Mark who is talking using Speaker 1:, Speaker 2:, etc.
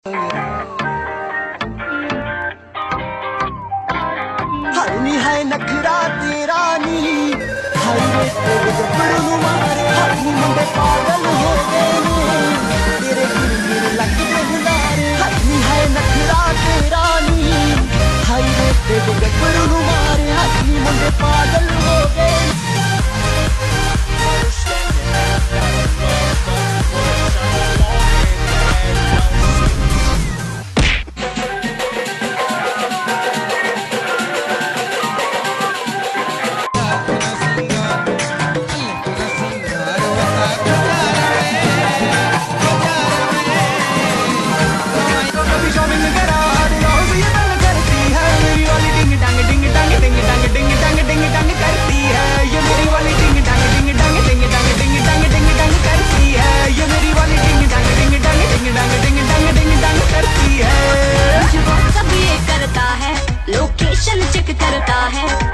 Speaker 1: हानी है नखरा तेरा नी हाई रे तेरे गब्बरू नू मारे हानी मुंडे पागल हो गए ने तेरे गिर गिर लगदे हुलारे हानी है नखरा तेरा नी हाई रे तेरे गब्बरू नू मारे हानी मुंडे पागल हो गए।
Speaker 2: लोकेशन चेक करता है।